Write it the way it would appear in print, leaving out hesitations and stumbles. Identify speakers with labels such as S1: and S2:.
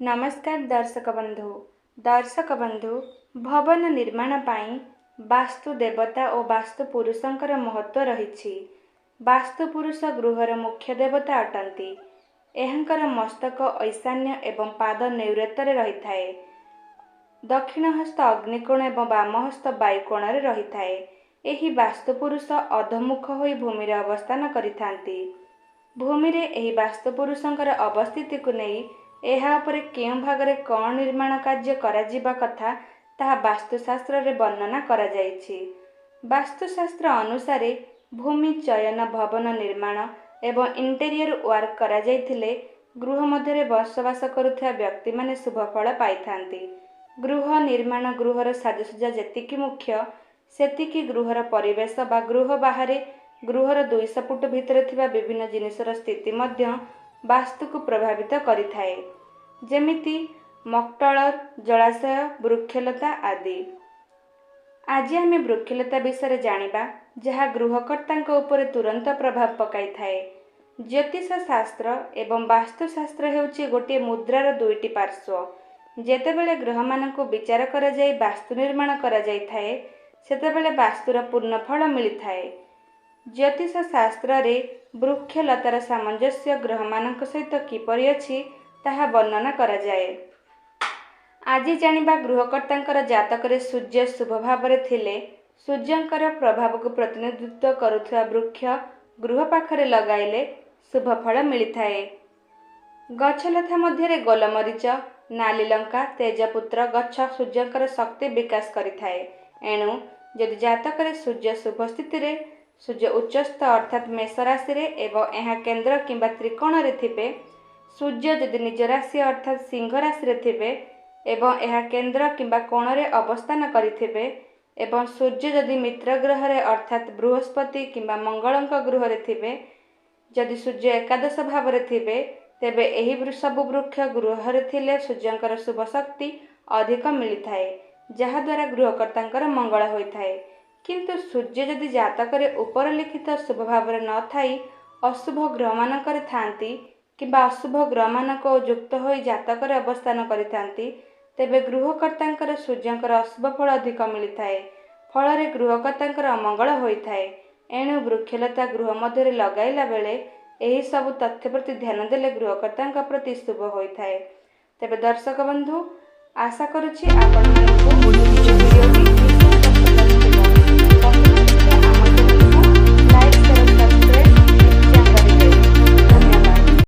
S1: नमस्कार दर्शक बंधु भवन निर्माण पाई वास्तु देवता और वास्तु पुरुषंकर महत्व रही। वास्तु पुरुष गृहर मुख्य देवता अटंती। एहांकर मस्तक ईशान्य एवं पाद नैऋत्य रही थाए। दक्षिण हस्त अग्निकोण एवं वाम हस्त वायुकोण रही थाए। एही वास्तु पुरुष अधमुख होई भूमि अवस्थान करिथांती। भूमि रे एही वास्तु पुरुषंकर अवस्थिति को नहीं एहा उपरे केउं भागरे कौन निर्माण कार्य करा जिबा कथा ताहा वास्तुशास्त्र रे वर्णना करा जाइछि। वास्तुशास्त्र अनुसारे भूमि चयन भवन निर्माण एवं इंटेरियर वर्क करा जाइथिले गृह मध्य बसवास करुଥିବା व्यक्ति माने शुभ फल पाइथांती। गृह निर्माण गृहर साजसज्जा जेतिकी मुख्य सेतिकी गृहर परिवेश बा गृह बाहरे गृहर 200 फुट भितर थिबा विभिन्न जिनिसर स्थिति मध्य वास्तु को प्रभावित करिथाए, जेमिति मक्टल जलाशय वृक्षलता आदि। आज आम वृक्षलता विषय जानिबा जहाँ गृहकर्ता उपरे तुरंत प्रभाव पकाई थाए। ज्योतिष शास्त्र एवं वास्तुशास्त्र हेउछि गोटे मुद्रार दुईटी पार्श्व। जेतेबेले ग्रह मानक विचार करा जाय वास्तु निर्माण करा जाय थाए सेतेबेले वास्तुर पूर्ण फल मिली थाए। ज्योतिष शास्त्र रे वृक्षलतार सामंजस्य ग्रह मानक सहित किपरि अछि ताहा वर्णना करा जाए। आज जानिबा गृहकर्तांकर जातकरे सूर्य शुभ भावरे थिले सूर्यंकर प्रभाव को प्रतिनिधित्व करुଥିବା वृक्ष गृह पाखरे लगाइले शुभ फल मिली थाए। गछलता मध्यरे गोलमरीच नाली लंका तेजपुत्र गछ सूर्यंकर शक्ति विकास करिथाए। एणु यदि जातकरे सूर्य शुभ स्थिति रे सूर्य उच्चस्थ अर्थात मेष राशि रे एवं यहाँ केन्द्र किंबा त्रिकोण रे थिबे, सूर्य यदि निज राशि अर्थात सिंह राशि रे थिबे एवं यहाँ केन्द्र किंबा कोण रे अवस्थान करिथिबे एवं सूर्य यदि मित्र ग्रह रे अर्थात बृहस्पति किंबा मंगलंक गृह रे थिबे, यदि सूर्य एकादश भाव रे थिबे तेबे एही सब वृक्ष गृह रे थिले सूर्यंकर शुभ शक्ति अधिक मिली थाए, जहा द्वारा गृहकर्तांकर मंगल होई थाए। किंतु सूर्य यदि जातकरे उपरलिखित शुभ भाव न थाई अशुभ ग्रह मानकरे थांती किंबा अशुभ ग्रह मानक युक्त होई जातकरे अवस्थान करिथांती तेबे गृहकर्तांकर सूर्यंकर अशुभ फल अधिक मिली थाए। फल गृहकर्तांकर अमंगल होई थाए। एणु वृक्षलता गृह मध्य लगाइला बेले एही सब तथ्य प्रति ध्यान देले गृहकर्तांक प्रति शुभ होई थाए। तेबे दर्शक बंधु आशा करुछि आपण